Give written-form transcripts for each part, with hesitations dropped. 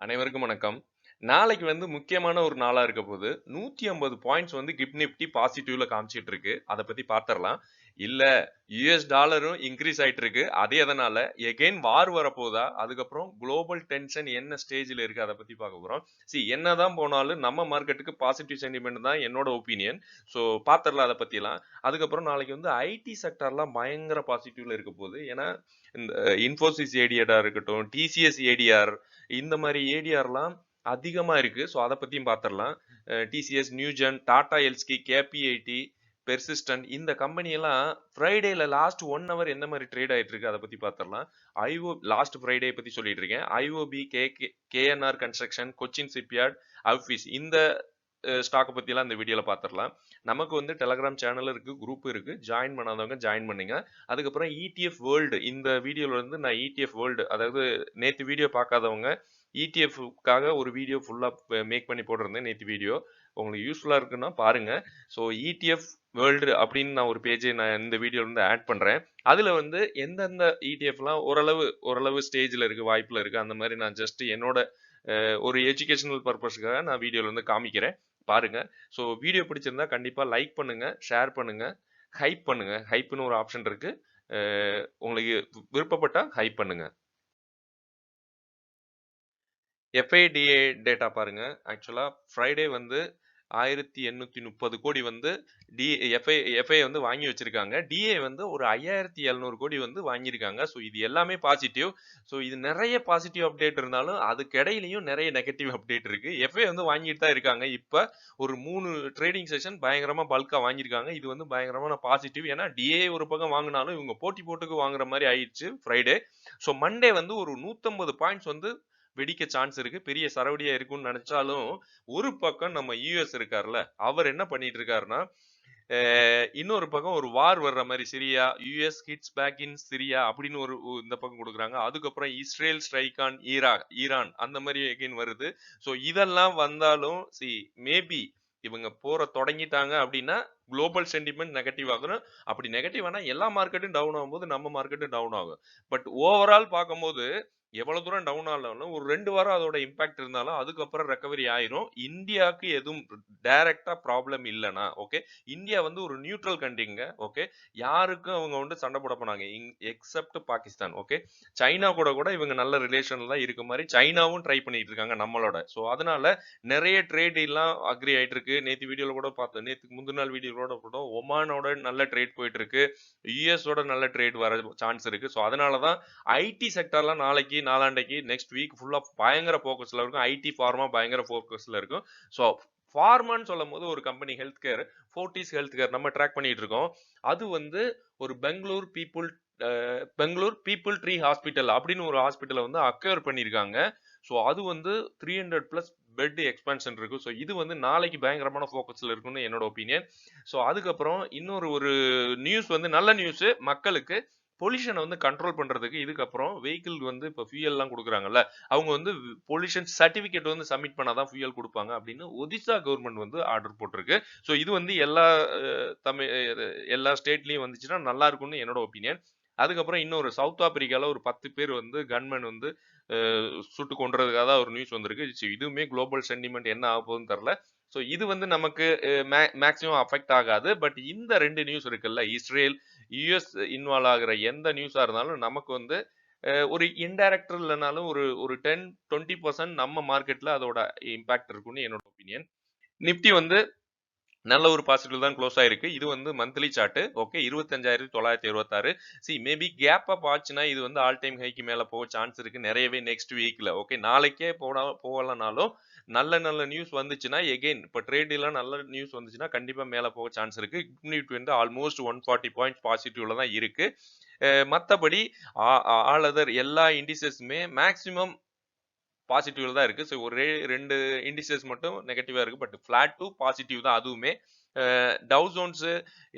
அனைவருக்கும் வணக்கம். நாளைக்கு முக்கியமான ஒரு நாளா இருக்க போது. 150 பாயிண்ட்ஸ் கிப் நிஃப்டி பாசிட்டிவ்ல காமிச்சிட்டு இருக்கு. அத பத்தி பார்த்துரலாம். இல்ல யுஎஸ் டாலரும் இன்கிரீஸ் ஆயிட்டு இருக்கு. அது எதனால? எகைன் வார் வரப்போதா? அதுக்கப்புறம் குளோபல் டென்ஷன் என்ன ஸ்டேஜ்ல இருக்கு? அத பத்தி பார்க்க போறோம். என்னதான் போனாலும் நம்ம மார்க்கெட்டுக்கு பாசிட்டிவ் சென்டிமெண்ட் தான் என்னோட ஒப்பீனியன். பார்த்துரலாம் அத பத்திலாம். அதுக்கப்புறம் நாளைக்கு ஐடி செக்டார்லாம் பயங்கர பாசிட்டிவ்ல இருக்க போகுது. ஏன்னா இந்த இன்ஃபோசிஸ் ஏடிஆரா இருக்கட்டும், டிசிஎஸ் ஏடிஆர் இந்த மாதிரி ஏடிஆர்லாம் அதிகமா இருக்கு. ஸோ அதை பத்தியும் பார்த்துடலாம். டிசிஎஸ், நியூஜென், டாடா எல்ஸ்கி, கேபிஐடி, பெர்சிஸ்டன்ட் இந்த கம்பெனி எல்லாம் ஃப்ரைடேல லாஸ்ட் 1 ஹவர் எந்த மாதிரி ட்ரேட் ஆயிட்டு இருக்கு அதை பத்தி பார்த்துடலாம். லாஸ்ட் ஃப்ரைடே பத்தி சொல்லிட்டு இருக்கேன். IOB, KNR construction, Cochin shipyard, அவ்ஃபிஸ் இந்த ஸ்டாக்கை பற்றிலாம் இந்த வீடியோவில் பார்த்துடலாம். நமக்கு டெலகிராம் சேனல் இருக்குது, குரூப் இருக்குது. ஜாயின் பண்ணாதவங்க ஜாயின் பண்ணுங்க. அதுக்கப்புறம் இடிஎஃப் வேர்ல்டு இந்த வீடியோவில் நான் இடிஎஃப் வேர்ல்டு, அதாவது நேற்று வீடியோ பார்க்காதவங்க இடிஎஃப்காக ஒரு வீடியோ ஃபுல்லாக மேக் பண்ணி போட்டிருந்தேன் நேற்று வீடியோ. உங்களுக்கு யூஸ்ஃபுல்லாக இருக்குன்னா பாருங்க. ஸோ இடிஎஃப் வேர்ல்டு அப்படின்னு நான் ஒரு பேஜை நான் இந்த வீடியோவில் ஆட் பண்ணுறேன். அதில் எந்தெந்த இடிஎஃப்லாம் ஓரளவு ஸ்டேஜில் இருக்குது, வாய்ப்பில் இருக்குது, அந்த மாதிரி நான் ஜஸ்ட் என்னோட ஒரு எஜுகேஷனல் பர்பஸ்க்காக நான் வீடியோவில் காமிக்கிறேன். பாருங்க. ஸோ வீடியோ பிடிச்சிருந்தா கண்டிப்பா லைக் பண்ணுங்க, ஷேர் பண்ணுங்க, ஹைப் பண்ணுங்க. ஹைப்னு ஒரு ஆப்ஷன் இருக்கு. உங்களுக்கு விருப்பப்பட்டா ஹைப் பண்ணுங்க. எஃப்ஐடிஏ டேட்டா பாருங்க. ஆக்சுவலா ஃப்ரைடே 1830 கோடி எஃப்ஐ வாங்கி வச்சிருக்காங்க. டிஏ ஒரு 5700 கோடி வாங்கியிருக்காங்க. ஸோ இது எல்லாமே பாசிட்டிவ். ஸோ இது நிறைய பாசிட்டிவ் அப்டேட் இருந்தாலும் அதுக்கு இடையிலையும் நிறைய நெகட்டிவ் அப்டேட் இருக்கு. எஃப்ஐ வாங்கிட்டு தான் இருக்காங்க. இப்ப ஒரு 3 ட்ரேடிங் செஷன் பயங்கரமா பல்கா வாங்கியிருக்காங்க. இது பயங்கரமான பாசிட்டிவ். ஏன்னா டிஏ ஒரு பக்கம் வாங்கினாலும் இவங்க போட்டி போட்டுக்கு வாங்குற மாதிரி ஆயிடுச்சு ஃப்ரைடே. ஸோ மண்டே ஒரு 150 பாயிண்ட்ஸ் வெடிக்க சான்ஸ் இருக்கு. பெரிய சரவடியா இருக்கும்னு நினைச்சாலும் ஒரு பக்கம் நம்ம யூஎஸ் இருக்காருல்ல, அவர் என்ன பண்ணிட்டு இருக்காருன்னா, இன்னொரு பக்கம் ஒரு வார் வர்ற மாதிரி Syria, US hits back in Syria அப்படின்னு இந்த பக்கம் கொடுக்குறாங்க. அதுக்கப்புறம் இஸ்ரேல் ஸ்ட்ரைக் ஆன் ஈரான் அந்த மாதிரி எகைன் வருது. ஸோ இதெல்லாம் வந்தாலும் மேபி இவங்க தொடங்கிட்டாங்க அப்படின்னா குளோபல் சென்டிமெண்ட் நெகட்டிவ் ஆகணும். அப்படி நெகட்டிவ் ஆனா எல்லா மார்க்கெட்டும் டவுன் ஆகும்போது நம்ம மார்க்கெட்டும் டவுன் ஆகும். பட் ஓவரால் பார்க்கும்போது எவ்வளவு தூரம் டவுன் ஆனாலும் ஒரு 2 வாரம் அதோட இம்பாக்ட் இருந்தாலும் அதுக்கப்புறம் ரெக்கவரி ஆயிரும். இந்தியாவுக்கு எதுவும் டைரக்டா ப்ராப்ளம் இல்லைன்னா ஓகே. இந்தியா ஒரு நியூட்ரல் கண்ட்ரிங்க. ஓகே, யாருக்கும் அவங்க சண்டை போட போனாங்க எக்ஸப்ட் பாகிஸ்தான். ஓகே, சைனா கூட இவங்க நல்ல ரிலேஷன்ல தான் இருக்க மாதிரி சைனாவும் ட்ரை பண்ணிட்டு இருக்காங்க நம்மளோட. ஸோ அதனால நிறைய ட்ரேட் எல்லாம் அக்ரி ஆயிட்டு இருக்கு. நேற்று வீடியோல கூட பார்த்தோம், நேற்றுக்கு முந்தின நாள் வீடியோல கூட ஒமானோட நல்ல ட்ரேட் போயிட்டு இருக்கு, யூஎஸோட நல்ல ட்ரேட் வர சான்ஸ் இருக்கு. ஸோ அதனாலதான் ஐடி செக்டர்லாம் நாளைக்கு நாளாண்டைக்கு நெக்ஸ்ட் வீக் ஃபுல்லா பயங்கர ஃபோக்கஸ்ல இருக்கும். ஐடி ஃபார்மா பயங்கர ஃபோக்கஸ்ல இருக்கும். ஸோ ஃபார்மான்னு சொல்லும் போது ஒரு company health care, Fortis health care நம்ம ட்ராக் பண்ணிட்டு இருக்கோம். அது ஒரு பெங்களூர் பீப்புள் ட்ரீ ஹாஸ்பிட்டல் அப்படின்னு ஒரு ஹாஸ்பிட்டலை அக்வயர் பண்ணியிருக்காங்க. ஸோ அது 300+ பெட் எக்ஸ்பான்ஷன் இருக்கு. ஸோ இது நாளைக்கு பயங்கரமான ஃபோக்கஸ்ல இருக்குன்னு என்னோட ஒப்பீனியன். ஸோ அதுக்கப்புறம் இன்னொரு நியூஸ் நல்ல நியூஸ் மக்களுக்கு. பொல்யூஷனை கண்ட்ரோல் பண்றதுக்கு இதுக்கப்புறம் வெஹிக்கிள் இப்போ ஃபியூயல்லாம் கொடுக்குறாங்கல்ல, அவங்க பொல்யூஷன் சர்டிபிகேட் சப்மிட் பண்ணாதான் ஃபியூயல் கொடுப்பாங்க அப்படின்னு ஒடிசா கவர்மெண்ட் ஆர்டர் போட்டிருக்கு. ஸோ இது எல்லா ஸ்டேட்லயும் வந்துச்சுன்னா நல்லா இருக்கும்னு என்னோட ஒப்பீனியன். அதுக்கப்புறம் இன்னொரு சவுத் ஆப்பிரிக்கால ஒரு 10 பேர் கன்மேன் சுட்டு கொன்றதுக்காக தான் ஒரு நியூஸ் வந்திருக்கு. இதுவுமே குளோபல் சென்டிமெண்ட் என்ன ஆக போகுதுன்னு தெரியல. ஸோ இது நமக்கு மேக்சிமம் அஃபெக்ட் ஆகாது. பட் இந்த 2 நியூஸ் இருக்குல்ல, இஸ்ரேல் யுஎஸ் இன்வால்வ் ஆகுற எந்த நியூஸா இருந்தாலும் நமக்கு ஒரு இன்டைரக்ட் இல்லைனாலும் ஒரு 10-20% நம்ம மார்க்கெட்ல அதோட இம்பாக்ட் இருக்கும்னு என்னோட ஒப்பீனியன். நிப்டி நல்ல ஒரு பாசிட்டிவ் தான் க்ளோஸ் ஆயிருக்கு. இது monthly chart. Okay, 25,976. Maybe gap up ஆச்சுன்னா இது ஆல் டைம் ஹைக்கு மேல போக சான்ஸ் இருக்கு நிறையவே நெக்ஸ்ட் வீக்ல. ஓகே, நாளைக்கே போகலனாலும் நல்ல நியூஸ் வந்துச்சுன்னா எகைன் இப்போ ட்ரேட் எல்லாம் நல்ல நியூஸ் வந்துச்சுன்னா கண்டிப்பா மேல போக சான்ஸ் இருக்கு. நிஃப்டி ஆல்மோஸ்ட் 140 பாயிண்ட்ஸ் பாசிட்டிவ்ல தான் இருக்கு. மற்றபடி ஆல் அதர் எல்லா இண்டிசஸுமே மேக்சிமம் பாசிட்டிவ்ல தான் இருக்கு. ஸோ ஒரு 2 இண்டிசஸ் மட்டும் நெகட்டிவா இருக்கு. பட் ஃபிளாட் டு பாசிட்டிவ் தான் அதுவுமே. டவ் ஜோன்ஸ்,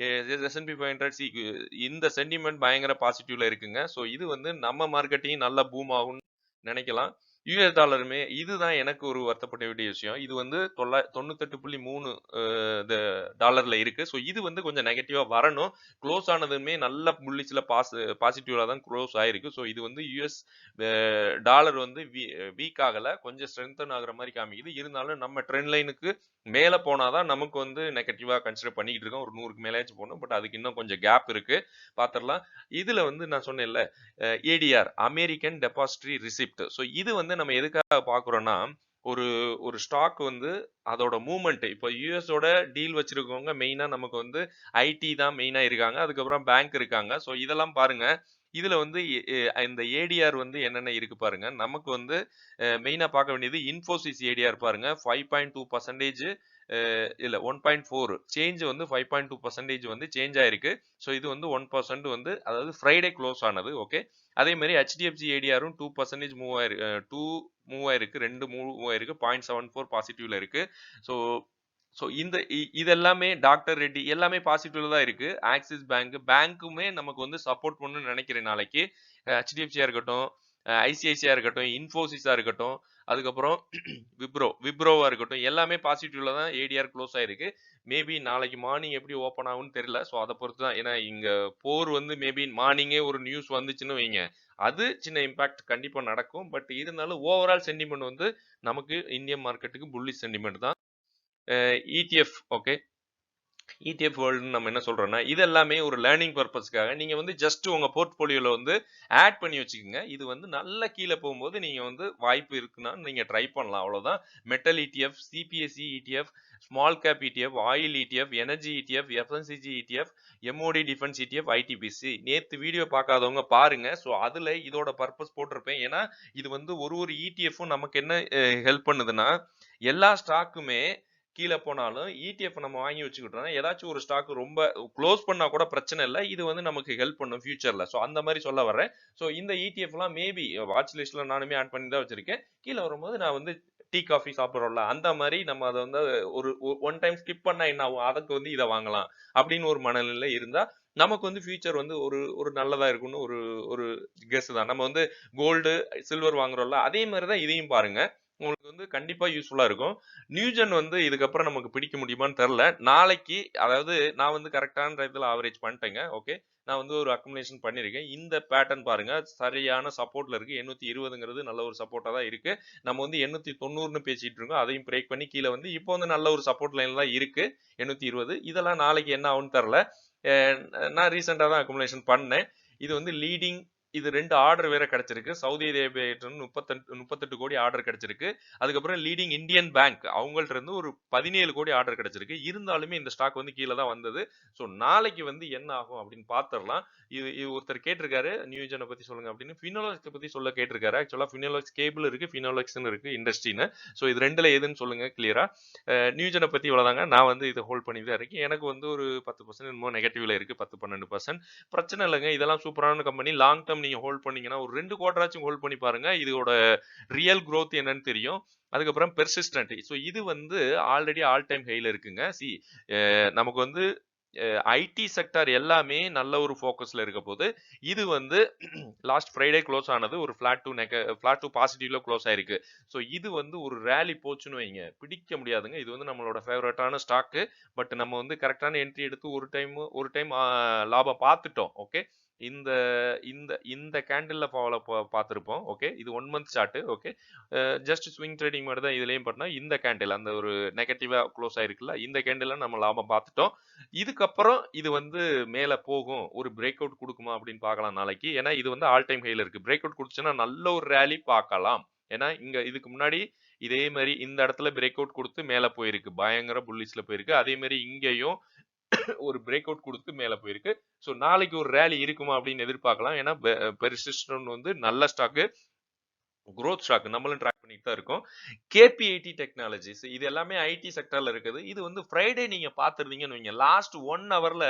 S&P 500 இந்த சென்டிமெண்ட் பயங்கர பாசிட்டிவ்ல இருக்குங்க. ஸோ இது நம்ம மார்க்கெட்டையும் நல்ல பூம் ஆகும்னு நினைக்கலாம். யுஎஸ் டாலருமே இதுதான் எனக்கு ஒரு வருத்தப்பட வேண்டிய விஷயம். இது வந்து 98.3 டாலர்ல இருக்கு. ஸோ இது வந்து கொஞ்சம் நெகட்டிவா வரணும். க்ளோஸ் ஆனதுமே நல்ல புல்லிஷ்ல பாசிட்டிவ்ல தான் க்ளோஸ் ஆயிருக்கு. ஸோ இது வந்து யுஎஸ் டாலர் வந்து வீக் ஆகல. கொஞ்சம் ஸ்ட்ரெங்தன் ஆகுற மாரி காமிக்குது. இருந்தாலும் நம்ம ட்ரெண்ட் லைனுக்கு மேல போனா தான் நமக்கு வந்து நெகட்டிவா கன்சிடர் பண்ணிக்கிட்டு இருக்கோம். ஒரு 100க்கு மேலயாச்சும் போணும். பட் அதுக்கு இன்னும் கொஞ்சம் கேப் இருக்கு. பாத்துரலாம். இதுல வந்து நான் சொன்னேன்ல ADR American depository receipt. So இது வந்து நம்ம எதுக்காக பார்க்குறோம்னா ஒரு ஒரு ஸ்டாக் வந்து அதோட மூவ்மெண்ட் இப்போ யூஎஸோட டீல் வச்சிருக்கவங்க மெயினா நமக்கு வந்து ஐடி தான் மெயினா இருக்காங்க. அதுக்கப்புறம் பேங்க் இருக்காங்க. ஸோ இதெல்லாம் பாருங்க. இதுல வந்து இந்த ஏடிஆர் வந்து என்னென்ன இருக்கு பாருங்க. நமக்கு வந்து மெயினா பார்க்க வேண்டியது இன்ஃபோசிஸ் ஏடிஆர் பாருங்க 5.2% இல்ல 1.4 சேஞ்ச் வந்து 5.2% வந்து சேஞ்ச் ஆயிருக்கு. ஸோ இது வந்து 1% வந்து அதாவது ஃப்ரைடே க்ளோஸ் ஆனது. ஓகே. அதே மாதிரி ஹெச்டிஎஃப்சி ஏடிஆரும் 2% மூவ் ஆயிருக்கு. 2 மூவ் ஆயிருக்கு. 2 மூவ் ஆயிருக்கு. 0.74 பாசிட்டிவ்ல இருக்கு. ஸோ ஸோ இதெல்லாமே டாக்டர் ரெட்டி எல்லாமே பாசிட்டிவ்ல தான் இருக்கு. ஆக்சிஸ் பேங்க்குமே நமக்கு வந்து சப்போர்ட் பண்ணணும்னு நினைக்கிறேன் நாளைக்கு. ஹெச்டிஎஃப்சியா இருக்கட்டும், ஐசிஐசியா இருக்கட்டும், இன்ஃபோசிஸா இருக்கட்டும், அதுக்கப்புறம் விப்ரோவா இருக்கட்டும் எல்லாமே பாசிட்டிவ்ல தான் ஏடிஆர் க்ளோஸ் ஆயிருக்கு. மேபி நாளைக்கு மார்னிங் எப்படி ஓப்பன் ஆகும்னு தெரியல. ஸோ அதை பொறுத்து தான். ஏன்னா இங்க போர் வந்து மேபி மார்னிங்கே ஒரு நியூஸ் வந்துச்சுன்னு வைங்க. அது சின்ன இம்பாக்ட் கண்டிப்பா நடக்கும். பட் இருந்தாலும் ஓவரால் சென்டிமெண்ட் வந்து நமக்கு இந்தியன் மார்க்கெட்டுக்கு புல்லிஷ் சென்டிமெண்ட் தான். ETF okay. இடிஎஃப் வேர்ல்டுன்னு நம்ம என்ன சொல்றோம்னா இது எல்லாமே ஒரு லேர்னிங் பர்பஸ்க்காக நீங்க வந்து ஜஸ்ட் உங்க போர்ட்போலியோல வந்து ஆட் பண்ணி வச்சுக்கோங்க. இது வந்து நல்ல கீழே போகும்போது நீங்க வந்து வாய்ப்பு இருக்குன்னா நீங்க ட்ரை பண்ணலாம். அவ்வளவுதான். Metal ETF, CPSE ETF, small cap ETF, oil ETF, energy ETF, FMCG ETF, MOD defence ETF, IDBC. நேத்து வீடியோ பார்க்காதவங்க பாருங்க. ஸோ அதுல இதோட பர்பஸ் போட்டிருப்பேன். ஏன்னா இது வந்து ஒரு இடிஎஃப்பும் நமக்கு என்ன ஹெல்ப் பண்ணுதுன்னா எல்லா ஸ்டாக்குமே கீழே போனாலும் இடிஎஃப் நம்ம வாங்கி வச்சுக்கிட்டோம்னா ஏதாச்சும் ஒரு ஸ்டாக் ரொம்ப க்ளோஸ் பண்ணா கூட பிரச்சனை இல்லை. இது வந்து நமக்கு ஹெல்ப் பண்ணும் ஃபியூச்சர்ல. ஸோ அந்த மாதிரி சொல்ல வர்றேன். ஸோ இந்த இடிஎஃப்லாம் மேபி வாட்ச் லிஸ்ட்ல நானுமே ஆட் பண்ணி தான் வச்சிருக்கேன். கீழே வரும்போது நான் வந்து டீ காஃபி சாப்பிட்றோம்ல அந்த மாதிரி நம்ம அதை வந்து ஒரு ஒன் டைம் ஸ்கிப் பண்ணா என்ன ஆகும், அதுக்கு வந்து இதை வாங்கலாம் அப்படின்னு ஒரு மனநிலை இருந்தா நமக்கு வந்து ஃபியூச்சர் வந்து ஒரு ஒரு நல்லதா இருக்கும்னு ஒரு ஒரு கெஸ் தான். நம்ம வந்து கோல்டு சில்வர் வாங்குறோம்ல அதே மாதிரி தான் இதையும் பாருங்க. உங்களுக்கு வந்து கண்டிப்பா யூஸ்ஃபுல்லா இருக்கும். நியூஜென் வந்து இதுக்கப்புறம் நமக்கு பிடிக்க முடியுமான்னு தெரியல. நாளைக்கு அதாவது நான் வந்து கரெக்டான டயத்துல ஆவரேஜ் பண்ணிட்டேங்க. ஓகே. நான் வந்து ஒரு அக்குமுலேஷன் பண்ணியிருக்கேன். இந்த பேட்டர்ன் பாருங்க சரியான சப்போர்ட்ல இருக்கு. 820ங்கிறது நல்ல ஒரு சப்போர்ட்டா தான் இருக்கு. நம்ம வந்து 890ன்னு பேசிட்டு இருக்கோம். அதையும் பிரேக் பண்ணி கீழே வந்து இப்போ வந்து நல்ல ஒரு சப்போர்ட் லைன்ல தான் இருக்கு. 820 இதெல்லாம் நாளைக்கு என்ன ஆகும்னு தெரியல. நான் ரீசெண்டா தான் அக்குமுலேஷன் பண்ணேன். இது வந்து லீடிங் இது 2 ஆர்டர் வேற கிடைச்சிருக்கு. சவுதி அரேபியா 38 கோடி ஆர்டர் கிடைச்சிருக்கு. அதுக்கப்புறம் லீடிங் இந்தியன் பேங்க் அவங்கள்ட்ட இருந்து ஒரு 17 கோடி ஆர்டர் கிடைச்சிருக்கு. இருந்தாலுமே இந்த ஸ்டாக் வந்து கீழே தான் வந்தது. ஸோ நாளைக்கு வந்து என்ன ஆகும் அப்படின்னு பார்த்துடலாம். இது ஒருத்தர் கேட்டிருக்காரு நியூஜனை பத்தி சொல்லுங்க அப்படின்னு. ஃபினோலெக்ஸ் பத்தி சொல்ல கேட்டிருக்காரு. ஆக்சுவலா ஃபினோலெக்ஸ் கேபிள் இருக்கு, ஃபினோலெக்ஸ்னு இருக்கு இண்டஸ்ட்ரின்னு. ஸோ இது ரெண்டுல எதுன்னு சொல்லுங்க கிளியரா. நியூஜனை பத்தி இவ்வளவுதாங்க. நான் வந்து இதை ஹோல்ட் பண்ணி தான் இருக்கேன். எனக்கு வந்து ஒரு 10% என்னமோ நெகட்டிவ்ல இருக்கு. 10-12% பிரச்சனை இல்லைங்க. இதெல்லாம் சூப்பரான கம்பெனி. லாங் டேர்ம் நீங்க ஹோல்ட் பண்ணீங்கன்னா ஒரு 2 குவார்டராச்சும் ஹோல்ட் பண்ணி பாருங்க. இதோட ரியல் growth என்னன்னு தெரியும். அதுக்கப்புறம் பெர்சிஸ்டன்ட். ஸோ இது வந்து ஆல்ரெடி ஆல் டைம் ஹைல இருக்குங்க. நமக்கு வந்து ஐடி செக்டார் எல்லாமே நல்ல ஒரு ஃபோக்கஸ்ல இருக்க போது இது வந்து லாஸ்ட் ஃப்ரைடே க்ளோஸ் ஆனது ஒரு ஃபிளாட் டு பாசிட்டிவ்ல க்ளோஸ் ஆயிருக்கு. ஸோ இது வந்து ஒரு ரேலி போச்சுன்னு வைங்க பிடிக்க முடியாதுங்க. இது வந்து நம்மளோட ஃபேவரட்டான ஸ்டாக்கு. பட் நம்ம வந்து கரெக்டான என்ட்ரி எடுத்து ஒரு டைம் லாபம் பார்த்துட்டோம். ஓகே. இந்த இந்த இந்த கேண்டில்ல பார்த்துருப்போம். ஓகே. இது 1 month chart. Okay. Just swing trading மாதிரி தான் இதுலயும் பண்ணா இந்த கேண்டில் அந்த ஒரு நெகட்டிவா க்ளோஸ் ஆயிருக்குல்ல இந்த கேண்டில் நம்ம லாபம் பார்த்துட்டோம். இதுக்கப்புறம் இது வந்து மேல போகும். ஒரு பிரேக் அவுட் கொடுக்குமா அப்படின்னு பார்க்கலாம் நாளைக்கு. ஏன்னா இது வந்து ஆல் டைம் ஹைல இருக்கு. பிரேக் அவுட் கொடுத்துச்சுன்னா நல்ல ஒரு ரேலி பார்க்கலாம். ஏன்னா இங்க இதுக்கு முன்னாடி இதே மாதிரி இந்த இடத்துல பிரேக் அவுட் கொடுத்து மேல போயிருக்கு. பயங்கர புல்லிஷ்ல போயிருக்கு. அதே மாதிரி இங்கேயும் ஒரு பிரேக் அவுட் கொடுத்து மேல போயிருக்கு. ஸோ நாளைக்கு ஒரு ரேலி இருக்குமா அப்படின்னு எதிர்பார்க்கலாம். ஏன்னா பெர்சிஸ்டன்ட் வந்து நல்ல ஸ்டாக்கு, growth ஸ்டாக் நம்மளும் ட்ராக் பண்ணிட்டு தான் இருக்கோம். கேபிஐடி டெக்னாலஜிஸ் இது எல்லாமே ஐடி செக்டர்ல இருக்குது. இது வந்து ஃப்ரைடே நீங்க பாத்துருந்தீங்கன்னு வைங்க லாஸ்ட் 1 ஹவர்ல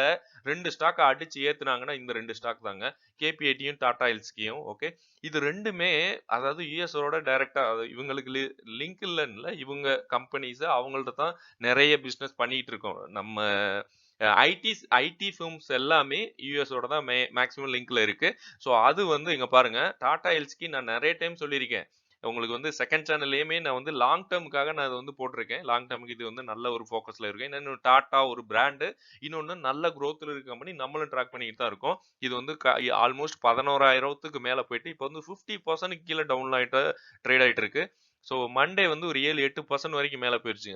2 ஸ்டாக் அடிச்சு ஏத்துனாங்கன்னா இந்த 2 ஸ்டாக் தாங்க. கேபிஐடியும் டாடா எல்ஸ்கியும். ஓகே. இது ரெண்டுமே அதாவது யூஎஸோட டைரக்டா இவங்களுக்கு லிங்க் இல்லைன்னு இவங்க கம்பெனிஸ் அவங்கள்ட்ட தான் நிறைய பிசினஸ் பண்ணிட்டு இருக்கோம். நம்ம ஐடி ஃபிர்ம்ஸ் எல்லாமே யூஎஸோட தான் மேக்ஸிமம் லிங்க்ல இருக்கு. ஸோ அது வந்து இங்க பாருங்க டாடா எல்ஸ்கி நான் நிறைய டைம் சொல்லியிருக்கேன். உங்களுக்கு வந்து செகண்ட் சேனல்லையுமே நான் வந்து லாங் டேர்முக்காக நான் இதை வந்து போட்டிருக்கேன். லாங் டேர்முக்கு இது வந்து நல்ல ஒரு ஃபோக்கஸ்ல இருக்கு. இன்னொன்னு டாடா ஒரு பிராண்டு, இன்னொன்னு நல்ல குரோத்ல இருக்க கம்பெனி நம்மளும் ட்ராக் பண்ணிட்டு தான் இருக்கோம். இது வந்து ஆல்மோஸ்ட் 11,000க்கு மேல போயிட்டு இப்போ வந்து 50% கீழ டவுன் ஆயிட்டு ட்ரேட் ஆயிட்டு இருக்கு. ஸோ மண்டே வந்து ஒரு 7, 8% வரைக்கும் மேல போயிருச்சு.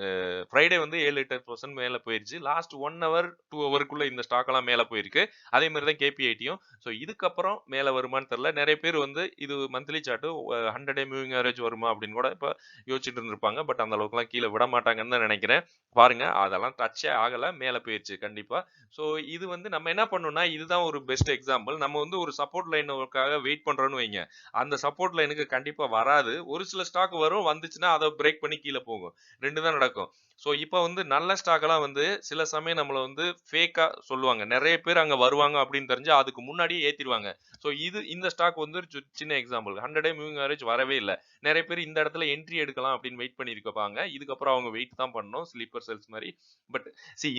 ஃப்ரைடே வந்து 7, 8% மேல போயிருச்சு. லாஸ்ட் 1 ஹவர், 2 ஹவருக்குள்ள இந்த ஸ்டாக் எல்லாம் மேல போயிருக்கு. அதே மாதிரி தான் கேபிஐடியும். ஸோ இதுக்கப்புறம் மேல வருமான்னு தெரியல. நிறைய பேர் வந்து இது monthly chart 100 day moving average வருமா அப்படின்னு கூட இப்ப யோசிச்சுட்டு இருந்திருப்பாங்க. பட் அந்த அளவுக்குலாம் கீழே விட மாட்டாங்கன்னு தான் நினைக்கிறேன். பாருங்க அதெல்லாம் டச்சே ஆகல, மேல போயிருச்சு கண்டிப்பா. ஸோ இது வந்து நம்ம என்ன பண்ணணும்னா, இதுதான் ஒரு பெஸ்ட் எக்ஸாம்பிள். நம்ம வந்து ஒரு சப்போர்ட் லைனுக்காக வெயிட் பண்றோம்னு வைங்க. அந்த சப்போர்ட் லைனுக்கு கண்டிப்பா வராது. ஒரு சில ஸ்டாக் வரும், வந்துச்சுன்னா அதை பிரேக் பண்ணி கீழே போகும். 2 தான் நடக்கும். ஸோ இப்போ வந்து நல்ல ஸ்டாக்லாம் வந்து சில சமயம் நம்மள வந்து ஃபேக்கா சொல்லுவாங்க. நிறைய பேர் அங்க வருவாங்க அப்படின்னு தெரிஞ்சு அதுக்கு முன்னாடியே ஏத்திடுவாங்க. ஸோ இந்த ஸ்டாக் வந்து ஒரு சின்ன எக்ஸாம்பிள். 100 டே மூவிங் ஆவரேஜ் வரவே இல்ல. நிறைய பேர் இந்த இடத்துல என்ட்ரி எடுக்கலாம் அப்படின்னு வெயிட் பண்ணிருப்பாங்க. இதுக்கப்புறம் அவங்க வெயிட் தான் பண்ணணும். ஸ்லீப்பர் செல்ஸ் மாதிரி. பட்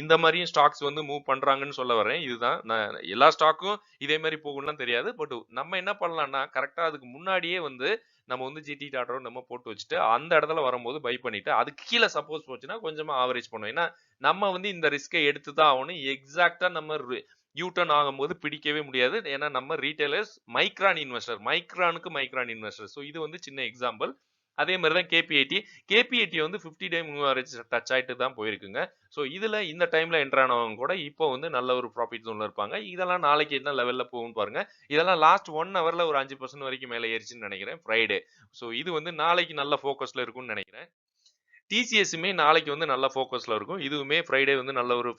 இந்த மாதிரியும் ஸ்டாக்ஸ் வந்து மூவ் பண்றாங்கன்னு சொல்ல வரேன். இதுதான் நான் எல்லா ஸ்டாக்கும் இதே மாதிரி போகும்லாம் தெரியாது. பட் நம்ம என்ன பண்ணலாம்னா கரெக்டா அதுக்கு முன்னாடியே வந்து நம்ம வந்து ஜிடி டாட்டா நம்ம போட்டு வச்சுட்டு அந்த இடத்துல வரும்போது பை பண்ணிட்டு அதுக்கு கீழே சப்போஸ் போச்சுன்னா கொஞ்சமா ஆவரேஜ் பண்ணுவோம். ஏன்னா நம்ம வந்து இந்த ரிஸ்கை எடுத்து தான் ஆகணும். எக்ஸாக்டா நம்ம யூ டர்ன் ஆகும்போது பிடிக்கவே முடியாது. ஏன்னா நம்ம ரீட்டைலர்ஸ் மைக்ரான் இன்வெஸ்டர். ஸோ இது வந்து சின்ன எக்ஸாம்பிள். அதே மாதிரி தான் கேபிஐடி வந்து 50 டே மூவ் ஆவரேஜ் டச் ஆயிட்டு தான் போயிருக்குங்க. ஸோ இதுல இந்த டைம்ல என்டர் ஆனவங்க கூட இப்போ வந்து நல்ல ஒரு ப்ராஃபிட் ஜோன்ல இருப்பாங்க. இதெல்லாம் நாளைக்கு என்ன லெவல்ல போகும்னு பாருங்க. இதெல்லாம் லாஸ்ட் 1 ஹவர்ல ஒரு 5% வரைக்கும் மேல ஏறிச்சுன்னு நினைக்கிறேன் ஃப்ரைடே. ஸோ இது வந்து நாளைக்கு நல்ல ஃபோக்கஸ்ல இருக்கும்னு நினைக்கிறேன். டிசிஎஸ்ஸுமே நாளைக்கு வந்து நல்ல ஃபோக்கஸ்ல இருக்கும். இதுவுமே ஃப்ரைடே வந்து நல்ல ஒரு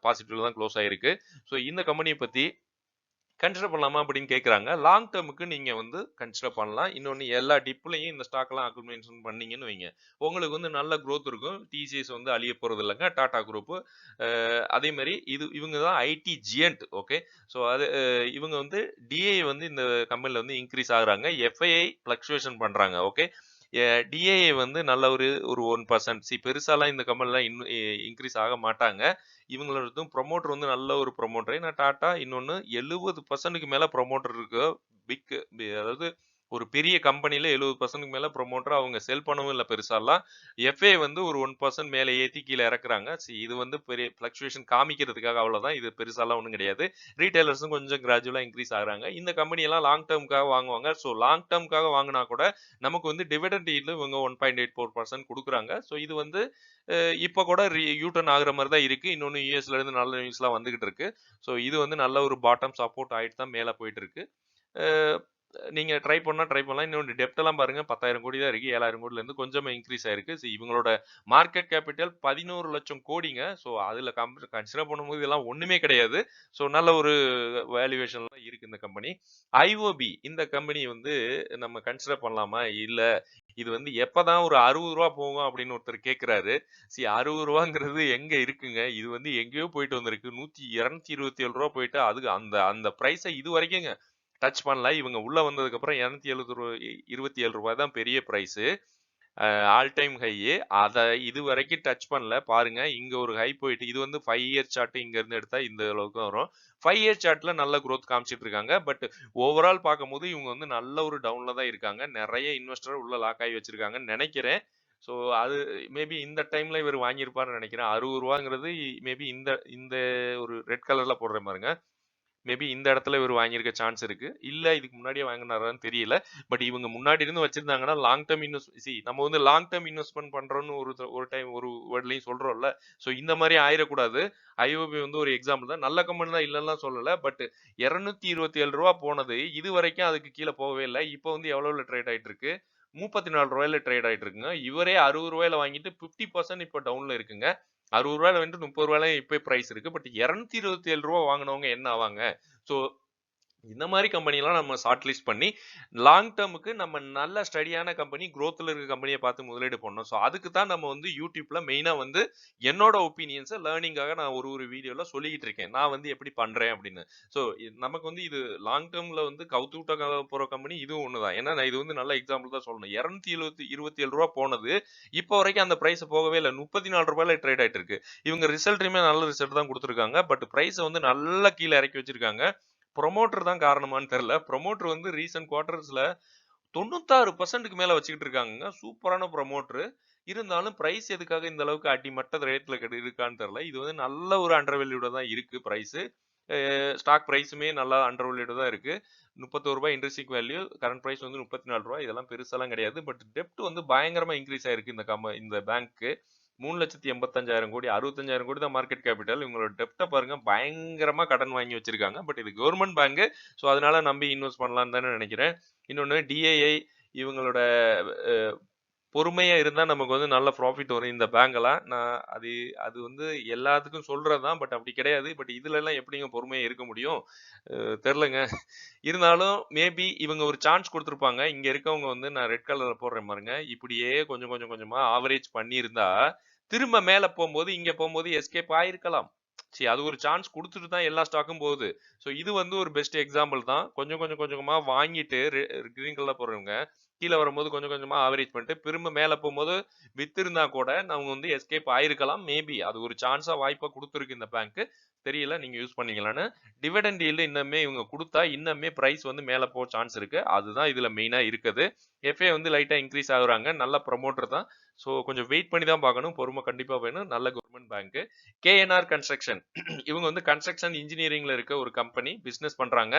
பாசிட்டிவ்ல தான் க்ளோஸ் ஆயிருக்கு. ஸோ இந்த கம்பெனியை பத்தி கன்சிடர் பண்ணலாமா அப்படின்னு கேட்குறாங்க. லாங் டேர்முக்கு நீங்க வந்து கன்சிடர் பண்ணலாம். இன்னொன்னு எல்லா டிப்லயும் இந்த ஸ்டாக்லாம் அக்குமுலேஷன் பண்ணீங்கன்னு வைங்க. உங்களுக்கு வந்து நல்ல growth இருக்கும். டிசிஎஸ் வந்து அழிய போறது இல்லைங்க. டாடா குரூப். அதே மாதிரி இவங்க தான் ஐடி ஜியண்ட். ஓகே. ஸோ அது இவங்க வந்து டிஏ வந்து இந்த கம்பெனில வந்து இன்க்ரீஸ் ஆகுறாங்க. எஃப்ஐஐ பிளக்சுவேஷன் பண்றாங்க. ஓகே. டிஏஏ வந்து நல்ல ஒரு ஒரு 1%. பெருசாலாம் இந்த கம்பெனிலாம் இன்னும் இன்க்ரீஸ் ஆக மாட்டாங்க. இவங்களோடதும் ப்ரொமோட்டர் வந்து நல்ல ஒரு ப்ரொமோட்டர். ஏன்னா டாடா இன்னொன்னு 70%க்கு மேல ப்ரொமோட்டர் இருக்கு. பிக் அதாவது ஒரு பெரிய கம்பெனில 70%க்கு மேல ப்ரொமோட்டர் அவங்க செல் பண்ணவும் இல்ல பெருசாலாம். எஃப்ஏ வந்து ஒரு 1% மேல ஏத்தி கீழ இறக்குறாங்க. இது வந்து பெரிய ஃபிளக்சுவேஷன் காமிக்கிறதுக்காக அவ்வளவுதான். இது பெருசாலாம் ஒண்ணும் கிடையாது. ரீட்டைலர்ஸும் கொஞ்சம் கிராஜுவலா இன்க்ரீஸ் ஆகுறாங்க. இந்த கம்பெனி எல்லாம் லாங் டேர்முக்காக வாங்குவாங்க. ஸோ லாங் டேர்முக்காக வாங்கினா கூட நமக்கு வந்து டிவிடெண்ட் ஈல்டு இவங்க 1.84% கொடுக்குறாங்க. ஸோ இது வந்து இப்போ கூட யூட்டர்ன் ஆகுற மாதிரி தான் இருக்கு. இன்னொன்னு யூஎஸ்ல இருந்து நல்ல நியூஸ்லாம் வந்துகிட்டு இருக்கு. ஸோ இது வந்து நல்ல ஒரு பாட்டம் சப்போர்ட் ஆயிட்டு தான் மேல போயிட்டு இருக்கு. அஹ் நீங்க ட்ரை பண்ணலாம். இன்னொன்று டெப்ட் எல்லாம் பாருங்க 10,000 கோடி தான் இருக்கு. 7,000 கோடில இருந்து கொஞ்சமா இன்க்ரீஸ் ஆயிருக்கு. இவங்களோட மார்க்கெட் கேபிட்டல் 11 லட்சம் கோடிங்க. ஸோ அதுல கன்சிடர் பண்ணும்போது இதெல்லாம் ஒண்ணுமே கிடையாது. ஸோ நல்ல ஒரு வேல்யூவேஷன் தான் இருக்கு இந்த கம்பெனி. ஐஓபி இந்த கம்பெனி வந்து நம்ம கன்சிடர் பண்ணலாமா? இல்ல இது வந்து எப்பதான் ஒரு 60 ரூபா போகும் அப்படின்னு ஒருத்தர் கேட்கிறாரு. 60 ரூபாங்கிறது எங்க இருக்குங்க? இது வந்து எங்கேயோ போயிட்டு வந்திருக்கு. 227 ரூபா போயிட்டு அதுக்கு அந்த அந்த பிரைஸை இது வரைக்குங்க டச் பண்ணல. இவங்க உள்ள வந்ததுக்கு அப்புறம் 227 ரூபாய் தான் பெரிய பிரைஸ். All time high. அத இது வரைக்கும் டச் பண்ணல. பாருங்க இங்க ஒரு ஹை போயிட்டு இது வந்து 5 இயர் சார்ட் இங்க இருந்து எடுத்தா இந்த அளவுக்கு வரும். 5 இயர் சார்ட்ல நல்ல growth காமிச்சிட்டு இருக்காங்க. பட் ஓவரால் பார்க்கும்போது இவங்க வந்து நல்ல ஒரு டவுன்ல தான் இருக்காங்க. நிறைய இன்வெஸ்டர் உள்ள லாக் ஆகி வச்சிருக்காங்கன்னு நினைக்கிறேன். ஸோ அது மேபி இந்த டைம்ல இவர் வாங்கியிருப்பாருன்னு நினைக்கிறேன். 60 ரூபாங்கிறது மேபி இந்த இந்த ஒரு ரெட் கலர்ல போடுற பாருங்க. மேபி இந்த இடத்துல இவர் வாங்கியிருக்க சான்ஸ் இருக்கு. இல்ல இதுக்கு முன்னாடியே வாங்கினாரான்னு தெரியல. பட் இவங்க முன்னாடி இருந்து வச்சிருந்தாங்கன்னா லாங் டேர்ம் நம்ம வந்து லாங் டேர்ம் இன்வெஸ்ட்மெண்ட் பண்றோம்னு ஒரு டைம் ஒரு வேர்ட்லயும் சொல்றோம்ல. ஸோ இந்த மாதிரி ஆயிடக்கூடாது. ஐஓபி வந்து ஒரு எக்ஸாம்பிள் தான். நல்ல கம்பெனி தான் இல்லைன்னா சொல்லல. பட் 227 ரூபா போனது இது வரைக்கும் அதுக்கு கீழே போகவே இல்லை. இப்போ வந்து எவ்வளவுல ட்ரேட் ஆயிட்டு இருக்கு? 34 ரூபாயில ட்ரேட் ஆயிட்டு இருக்குங்க. இவரே 60 ரூபாயில வாங்கிட்டு 50% இப்போ டவுன்ல இருக்குங்க. 60 ரூபாயில வந்துட்டு 30 ரூபாயில இப்போ பிரைஸ் இருக்கு. பட் 227 ரூபா வாங்கினவங்க என்ன ஆவாங்க? ஸோ இந்த மாதிரி கம்பெனிலாம் நம்ம ஷார்ட் லிஸ்ட் பண்ணி லாங் டேர்முக்கு நம்ம நல்ல ஸ்டடியான கம்பெனி growthல இருக்க கம்பெனியை பார்த்து முதலீடு பண்ணணும். ஸோ அதுக்கு தான் நம்ம வந்து யூடியூப்ல மெயினா வந்து என்னோட ஒப்பீனியன்ஸை லேர்னிங்காக நான் ஒரு வீடியோல சொல்லிக்கிட்டு இருக்கேன். நான் வந்து எப்படி பண்றேன் அப்படின்னு. ஸோ நமக்கு வந்து இது லாங் டேர்ம்ல வந்து கவுத்து விட்ட போற கம்பெனி இதுவும் ஒண்ணுதான். ஏன்னா நான் இது வந்து நல்ல எக்ஸாம்பிள் தான் சொல்லணும். 227 ரூபா போனது இப்போ வரைக்கும் அந்த பிரைஸ் போகவே இல்லை. 34 ரூபாயில ட்ரேட் ஆயிட்டு இருக்கு. இவங்க ரிசல்ட்டுமே நல்ல ரிசல்ட் தான் கொடுத்துருக்காங்க. பட் பிரைஸ் வந்து நல்லா கீழே இறக்கி வச்சிருக்காங்க. ப்ரொமோட்டர் தான் காரணமான்னு தெரியல. ப்ரொமோட்டர் வந்து ரீசன்ட் குவார்டர்ஸ்ல 96% மேல வச்சுக்கிட்டு இருக்காங்கங்க. சூப்பரான ப்ரமோட்டர். இருந்தாலும் பிரைஸ் எதுக்காக இந்த அளவுக்கு அடிமட்ட ரேட்ல இருக்கான்னு தெரியல. இது வந்து நல்ல ஒரு அண்டர் வேல்யூட தான் இருக்கு பிரைஸ். ஸ்டாக் பிரைஸுமே நல்லா அண்டர் வேல்யூட தான் இருக்கு. ரூ. 31 இன்ட்ரின்சிக் வேல்யூ, கரண்ட் பிரைஸ் வந்து ரூ. 34. இதெல்லாம் பெருசாலாம் கிடையாது. பட் டெப்ட் வந்து பயங்கரமா இன்கிரீஸ் ஆயிருக்கு இந்த பேங்க்கு. 3,85,000 கோடி, 65,000 கோடி தான் மார்க்கெட் கேபிட்டல். இவங்களோட டெப்ட்ட பாருங்க, பயங்கரமா கடன் வாங்கி வச்சிருக்காங்க. பட் இது கவர்மெண்ட் பேங்க். ஸோ அதனால நம்பி இன்வெஸ்ட் பண்ணலாம்னு தானே நினைக்கிறேன். இன்னொன்னு டிஏஐ இவங்களோட பொறுமையா இருந்தா நமக்கு வந்து நல்ல ப்ராஃபிட் வரும் இந்த பேங்க்லாம். அது அது வந்து எல்லாத்துக்கும் சொல்றது தான். பட் அப்படி கிடையாது. பட் இதுலலாம் எப்படிங்க பொறுமையா இருக்க முடியும்? தெரிலங்க. இருந்தாலும் மேபி இவங்க ஒரு சான்ஸ் குடுத்துருப்பாங்க. இங்க இருக்கவங்க வந்து நான் ரெட் கலர்ல போடுறேன் பாருங்க. இப்படியே கொஞ்சம் கொஞ்சம் கொஞ்சமா ஆவரேஜ் பண்ணியிருந்தா, திரும்ப மேல போம்போது, இங்க போம்போது எஸ்கேப் ஆயிருக்கலாம். சரி, அது ஒரு சான்ஸ் குடுத்துட்டு தான் எல்லா ஸ்டாக்கும் போகுது. ஸோ இது வந்து ஒரு பெஸ்ட் எக்ஸாம்பிள் தான். கொஞ்சம் கொஞ்சம் கொஞ்சமா வாங்கிட்டு கிரீன் கலர்ல போடுறவங்க, கீழ வரும்போது கொஞ்சம் கொஞ்சமா ஆவரேஜ் பண்ணிட்டு, திரும்ப மேல போம்போது வித்திருந்தா கூட அவங்க வந்து எஸ்கேப் ஆயிருக்கலாம். மேபி அது ஒரு சான்ஸா வாய்ப்பா குடுத்துருக்கு இந்த பேங்க். தெரியல நீங்க யூஸ் பண்ணீங்களான்னு. டிவிடெண்ட் ஈல்டு இன்னுமே இவங்க குடுத்தா, இன்னுமே பிரைஸ் வந்து மேல போக சான்ஸ் இருக்கு. அதுதான் இதுல மெயினா இருக்குது. எஃப்ஏ வந்து லைட்டா இன்கிரீஸ் ஆகுறாங்க. நல்ல ப்ரமோட்டர் தான். ஸோ கொஞ்சம் வெயிட் பண்ணி தான் பார்க்கணும். பொறுமை கண்டிப்பா வேணும். நல்ல கவர்மெண்ட் பேங்க். கேஎன்ஆர் கன்ஸ்ட்ரக்ஷன் இவங்க வந்து கன்ஸ்ட்ரக்ஷன் இன்ஜினியரிங்ல இருக்க ஒரு கம்பெனி. பிசினஸ் பண்றாங்க.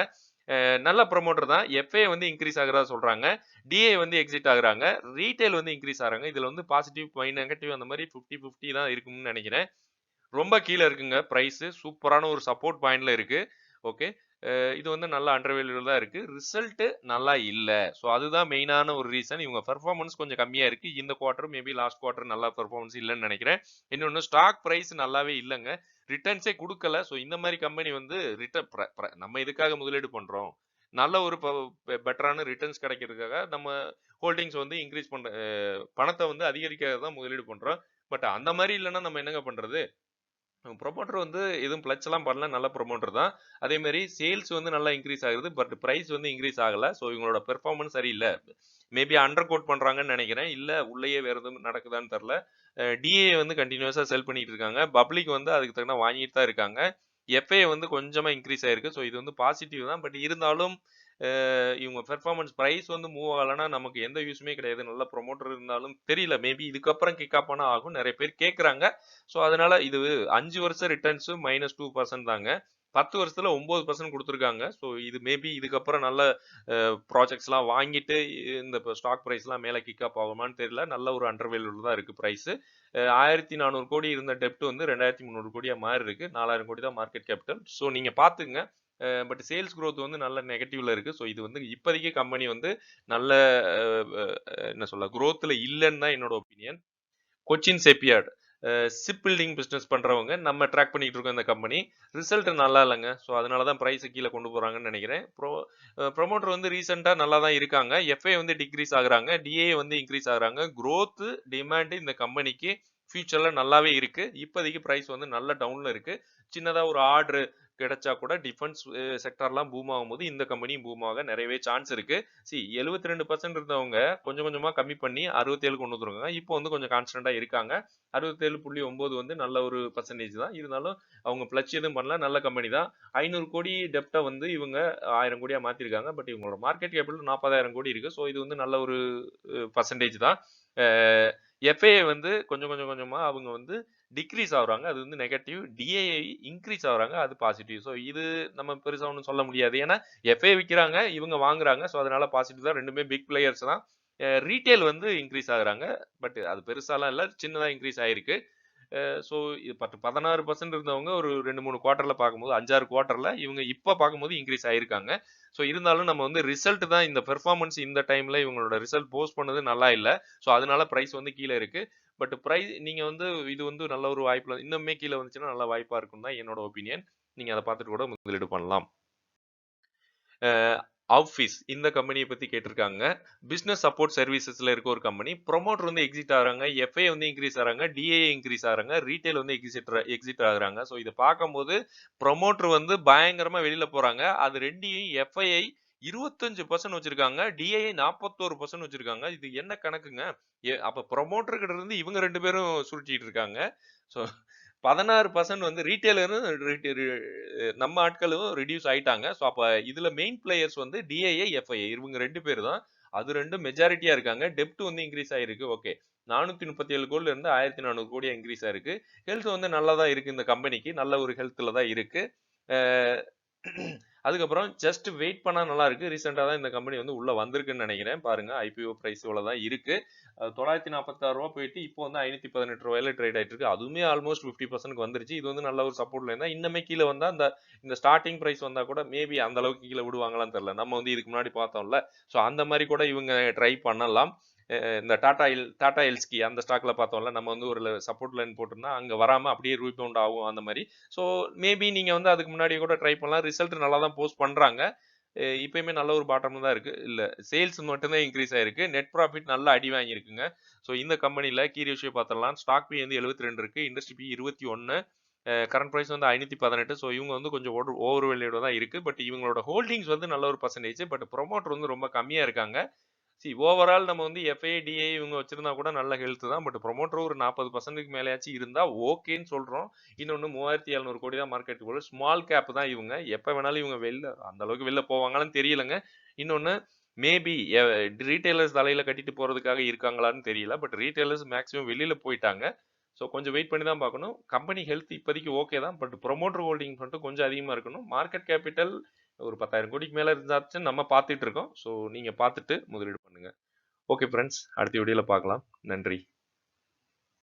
நல்ல ப்ரமோட்டர் தான். எஃப்ஏ வந்து இன்கிரீஸ் ஆகுறதா சொல்றாங்க. டிஏ வந்து எக்ஸிட் ஆகுறாங்க. ரீட்டைல் வந்து இன்கிரீஸ் ஆகுறாங்க. இதுல வந்து பாசிட்டிவ், நெகட்டிவ் அந்த மாதிரி 50-50 தான் இருக்கும்னு நினைக்கிறேன். ரொம்ப கீழ இருக்குங்க பிரைஸ். சூப்பரான ஒரு சப்போர்ட் பாயிண்ட்ல இருக்கு. ஓகே. இது வந்து நல்ல அண்டர் வேல்யூல தான் இருக்கு. ரிசல்ட் நல்லா இல்ல. சோ அதுதான் மெயினான ஒரு ரீசன். இவங்க பெர்ஃபார்மன்ஸ் கொஞ்சம் கம்மியா இருக்கு. இந்த குவார்ட்டர் மேபி லாஸ்ட் குவார்ட்டர் நல்லா பெர்ஃபார்மன்ஸ் இல்லன்னு நினைக்கிறேன். இன்னொன்னு ஸ்டாக் பிரைஸ் நல்லாவே இல்லங்க. ரிட்டர்ன்ஸே குடுக்கல. சோ இந்த மாதிரி கம்பெனி வந்து நம்ம இதுக்காக முதலீடு பண்றோம். நல்ல ஒரு பெட்டரான ரிட்டர்ன்ஸ் கிடைக்கிறதுக்காக நம்ம ஹோல்டிங்ஸ் வந்து இன்கிரீஸ் பண்ற பணத்தை வந்து அதிகரிக்காக தான் முதலீடு பண்றோம். பட் அந்த மாதிரி இல்லைன்னா நம்ம என்னங்க பண்றது? ப்ரொமோட்டர் வந்து எதுவும் பிளச் எல்லாம் பண்ணல. நல்ல ப்ரொமோட்டர் தான். அதே மாதிரி சேல்ஸ் வந்து நல்லா இன்க்ரீஸ் ஆகுது. பட் பிரைஸ் வந்து இன்க்ரீஸ் ஆகல. ஸோ இவங்களோட பெர்ஃபார்மன்ஸ் சரியில்லை. மேபி அண்டர் கோட் பண்றாங்கன்னு நினைக்கிறேன். இல்ல உள்ளேயே வேற எதுவும் நடக்குதான்னு தெரியல. டிஏ வந்து கண்டினியூஸா செல் பண்ணிட்டு இருக்காங்க. பப்ளிக் வந்து அதுக்கு தகுந்த வாங்கிட்டு தான் இருக்காங்க. எஃப்ஏ வந்து கொஞ்சமா இன்க்ரீஸ் ஆயிருக்கு. ஸோ இது வந்து பாசிட்டிவ் தான். பட் இருந்தாலும் இவங்க பெர்ஃபார்மன்ஸ் பிரைஸ் வந்து மூவ் ஆகலைன்னா நமக்கு எந்த யூஸுமே கிடையாது. நல்ல ப்ரொமோட்டர் இருந்தாலும் தெரியல. மேபி இதுக்கப்புறம் கிக் ஆஃப் ஆனா ஆகும். நிறைய பேர் கேட்கறாங்க. ஸோ அதனால இது 5 வருஷம் ரிட்டர்ன்ஸ் -2% தாங்க. 10 வருஷத்துல 9% கொடுத்துருக்காங்க. ஸோ இது மேபி இதுக்கப்புறம் நல்ல ப்ராஜெக்ட்ஸ்லாம் வாங்கிட்டு இந்த ஸ்டாக் பிரைஸ்லாம் மேல கிக் அப் ஆகுமான்னு தெரியல. நல்ல ஒரு அண்டர் வேல்யூல தான் இருக்கு பிரைஸ். 1400 கோடி இருந்த டெப்ட் வந்து 2300 கோடியா மாறி இருக்கு. 4000 கோடி தான் மார்க்கெட் கேபிட்டல். ஸோ நீங்க பாத்துங்க. பட் சேல்ஸ் growth வந்து நல்ல நெகட்டிவ்ல இருக்கு. ஸோ இது வந்து இப்போதைக்கு கம்பெனி வந்து நல்ல என்ன சொல்ல growthல இல்லைன்னு தான் என்னோட opinion. Cochin Shipyard ship building business பண்றவங்க நம்ம ட்ராக் பண்ணிட்டு இருக்கோம் இந்த கம்பெனி. ரிசல்ட் நல்லா இல்லைங்க. ஸோ அதனால தான் பிரைஸ் கீழே கொண்டு போறாங்கன்னு நினைக்கிறேன். ப்ரொமோட்டர் வந்து ரீசெண்டா நல்லா தான் இருக்காங்க. எஃப்ஏ வந்து டிக்ரீஸ் ஆகுறாங்க. டிஏ வந்து இன்க்ரீஸ் ஆகுறாங்க. growth டிமாண்ட் இந்த கம்பெனிக்கு ஃபியூச்சர்ல நல்லாவே இருக்கு. இப்போதைக்கு பிரைஸ் வந்து நல்ல டவுன்ல இருக்கு. சின்னதா ஒரு ஆர்டர் கிடைச்சா கூட டிஃபென்ஸ் செக்டார்லாம் பூம் ஆகும்போது இந்த கம்பெனியும் பூம் ஆக நிறையவே சான்ஸ் இருக்கு. 72% இருந்தவங்க கொஞ்சம் கொஞ்சமா கம்மி பண்ணி 67 கொண்டு வந்துருக்காங்க. இப்போ வந்து கொஞ்சம் கான்ஸ்டன்டா இருக்காங்க. 67.9 வந்து நல்ல ஒரு பர்சன்டேஜ் தான். இருந்தாலும் அவங்க பிளச் எதுவும் பண்ணல. நல்ல கம்பெனி தான். 500 கோடி டெப்ட வந்து இவங்க 1000 கோடியா மாத்திருக்காங்க. பட் இவங்களோட மார்க்கெட் கேபிட்டல் 40,000 கோடி இருக்கு. ஸோ இது வந்து நல்ல ஒரு பர்சன்டேஜ் தான். எஃப்ஏ வந்து கொஞ்சம் கொஞ்சம் கொஞ்சமா அவங்க வந்து டிக்ரீஸ் ஆகுறாங்க. அது வந்து நெகட்டிவ். டிஏஐ இன்க்ரீஸ் ஆகுறாங்க. அது பாசிட்டிவ். ஸோ இது நம்ம பெருசா ஒன்றும் சொல்ல முடியாது. ஏன்னா எஃப்ஏ விற்கிறாங்க, இவங்க வாங்குறாங்க. ஸோ அதனால பாசிட்டிவ் தான். ரெண்டுமே பிக் பிளேயர்ஸ் தான். ரீட்டைல் வந்து இன்க்ரீஸ் ஆகுறாங்க. பட் அது பெருசாலாம் இல்ல. சின்னதா இன்க்ரீஸ் ஆயிருக்கு. ஸோ இது 16% இருந்தவங்க ஒரு 2, 3 குவார்ட்டர்ல பார்க்கும்போது 5, 6 குவார்ட்டர்ல இவங்க இப்ப பார்க்கும்போது இன்க்ரீஸ் ஆயிருக்காங்க. ஸோ இருந்தாலும் நம்ம வந்து ரிசல்ட் தான் இந்த பெர்ஃபார்மன்ஸ் இந்த டைம்ல இவங்களோட ரிசல்ட் போஸ்ட் பண்ணது நல்லா இல்ல. ஸோ அதனால பிரைஸ் வந்து கீழ இருக்கு. பட் பிரைஸ் நீங்க வந்து இது வந்து நல்ல ஒரு வாய்ப்புல இன்னுமே கீழ வந்துச்சுன்னா நல்ல வாய்ப்பா இருக்கும் தான் என்னோட ஒப்பீனியன். நீங்க அத பார்த்துட்டு கூட முதலீடு பண்ணலாம். அவுஃபீஸ் இந்த கம்பெனியை பத்தி கேட்டிருக்காங்க. பிசினஸ் சப்போர்ட் சர்வீசஸ்ல இருக்க ஒரு கம்பெனி. ப்ரொமோட்டர் வந்து எக்ஸிட் ஆகுறாங்க. எஃப்ஏ வந்து இன்க்ரீஸ் ஆகுறாங்க. டிஏ இன்க்ரீஸ் ஆகுறாங்க. ரீட்டைல் வந்து எக்ஸிட் ஆகுறாங்க. ஸோ இதை பார்க்கும்போது ப்ரொமோட்டர் வந்து பயங்கரமா வெளியில போறாங்க. அது ரெண்டையும் எஃப்ஐஐ 25% வச்சிருக்காங்க. டிஐ 41% வச்சிருக்காங்க. இது என்ன கணக்குங்க? அப்ப ப்ரொமோட்டர் கிட்ட இருந்து இவங்க 2 பேரும் சுருட்டிட்டு இருக்காங்க. ஸோ 16% வந்து ரீட்டைலரும் நம்ம ஆட்களும் ரிடியூஸ் ஆயிட்டாங்க. ஸோ அப்ப இதுல மெயின் பிளேயர்ஸ் வந்து டிஐஏ, எஃப்ஐஏ இவங்க 2 பேர் தான். அது ரெண்டும் மெஜாரிட்டியா இருக்காங்க. டெப்ட் வந்து இன்க்ரீஸ் ஆயிருக்கு. ஓகே. 437 கோடில இருந்து 1400 கோடியா இன்க்ரீஸ் ஆயிருக்கு. ஹெல்த் வந்து நல்லா தான் இருக்கு இந்த கம்பெனிக்கு. நல்ல ஒரு ஹெல்த்ல தான் இருக்கு. அ அதுக்கப்புறம் ஜஸ்ட் வெயிட் பண்ணா நல்லா இருக்கு. ரீசெண்டா தான் இந்த கம்பெனி வந்து உள்ள வந்திருக்குன்னு நினைக்கிறேன். பாருங்க ஐபிஓ பிரைஸ் இவ்வளவு தான் இருக்கு. ரூ. 946 போயிட்டு இப்போ வந்து ரூ. 518 ட்ரேட் ஆயிட்டு இருக்கு. அதுவுமே ஆல்மோஸ்ட் 50% வந்துருச்சு. இது வந்து நல்ல ஒரு சப்போர்ட்ல இருந்தா இன்னுமே கீழே வந்தா இந்த ஸ்டார்டிங் பிரைஸ் வந்தா கூட மேபி அந்த அளவுக்கு கீழே விடுவாங்களான்னு தெரியல. நம்ம வந்து இதுக்கு முன்னாடி பார்த்தோம்ல. ஸோ அந்த மாதிரி கூட இவங்க ட்ரை பண்ணலாம். இந்த டாடா எல்ஸ்கி அந்த ஸ்டாக்ல பார்த்தோம்ல, நம்ம வந்து ஒரு சப்போர்ட் லைன் போட்டிருந்தா அங்க வராம அப்படியே ரீபவுண்ட் ஆகும் அந்த மாதிரி. ஸோ மேபி நீங்க வந்து அதுக்கு முன்னாடி கூட ட்ரை பண்ணலாம். ரிசல்ட் நல்லா தான் போஸ்ட் பண்றாங்க. இப்பயுமே நல்ல ஒரு பாட்டம் தான் இருக்கு. இல்ல சேல்ஸ் மட்டும்தான் இன்க்ரீஸ் ஆயிருக்கு. நெட் ப்ராஃபிட் நல்லா அடி வாங்கியிருக்குங்க. ஸோ இந்த கம்பெனில கீ ரேஷியோ பார்த்தரலாம். ஸ்டாக் பி வந்து 72 இருக்கு. Industry B 21. கரண்ட் பிரைஸ் வந்து 518. ஸோ இவங்க வந்து கொஞ்சம் ஓவர் வேல்யூட தான் இருக்கு. பட் இவங்களோட ஹோல்டிங்ஸ் வந்து நல்ல ஒரு பர்சன்டேஜ். பட் ப்ரொமோட்டர் வந்து ரொம்ப கம்மியா இருக்காங்க. ஓவரால் நம்ம வந்து எஃப்ஐ, டிஐ இவங்க வச்சிருந்தா கூட நல்ல ஹெல்த் தான். பட் ப்ரொமோட்டர் ஒரு 40% மேலேயாச்சும் இருந்தா ஓகேன்னு சொல்றோம். இன்னொன்னு 3700 கோடி தான் மார்க்கெட் போல. ஸ்மால் கேப் தான் இவங்க. எப்ப வேணாலும் இவங்க அந்த அளவுக்கு வெளில போவாங்களான்னு தெரியலங்க. இன்னொன்னு மேபி ரீட்டைலர்ஸ் தலையில கட்டிட்டு போறதுக்காக இருக்காங்களான்னு தெரியல. பட் ரீட்டைலர்ஸ் மேக்ஸிமம் வெளியில போயிட்டாங்க. ஸோ கொஞ்சம் வெயிட் பண்ணி தான் பார்க்கணும். கம்பெனி ஹெல்த் இப்போதைக்கு ஓகே தான். பட் ப்ரொமோட்டர் ஹோல்டிங் மட்டும் கொஞ்சம் அதிகமா இருக்கணும். மார்க்கெட் கேபிட்டல் ஒரு 10,000 கோடிக்கு மேல இருந்தாச்சும் நம்ம பார்த்துட்டு இருக்கோம். ஸோ நீங்க பார்த்துட்டு முதலீடு பண்ணுங்க. ஓகே ஃப்ரெண்ட்ஸ், அடுத்த வீடியோல பார்க்கலாம். நன்றி.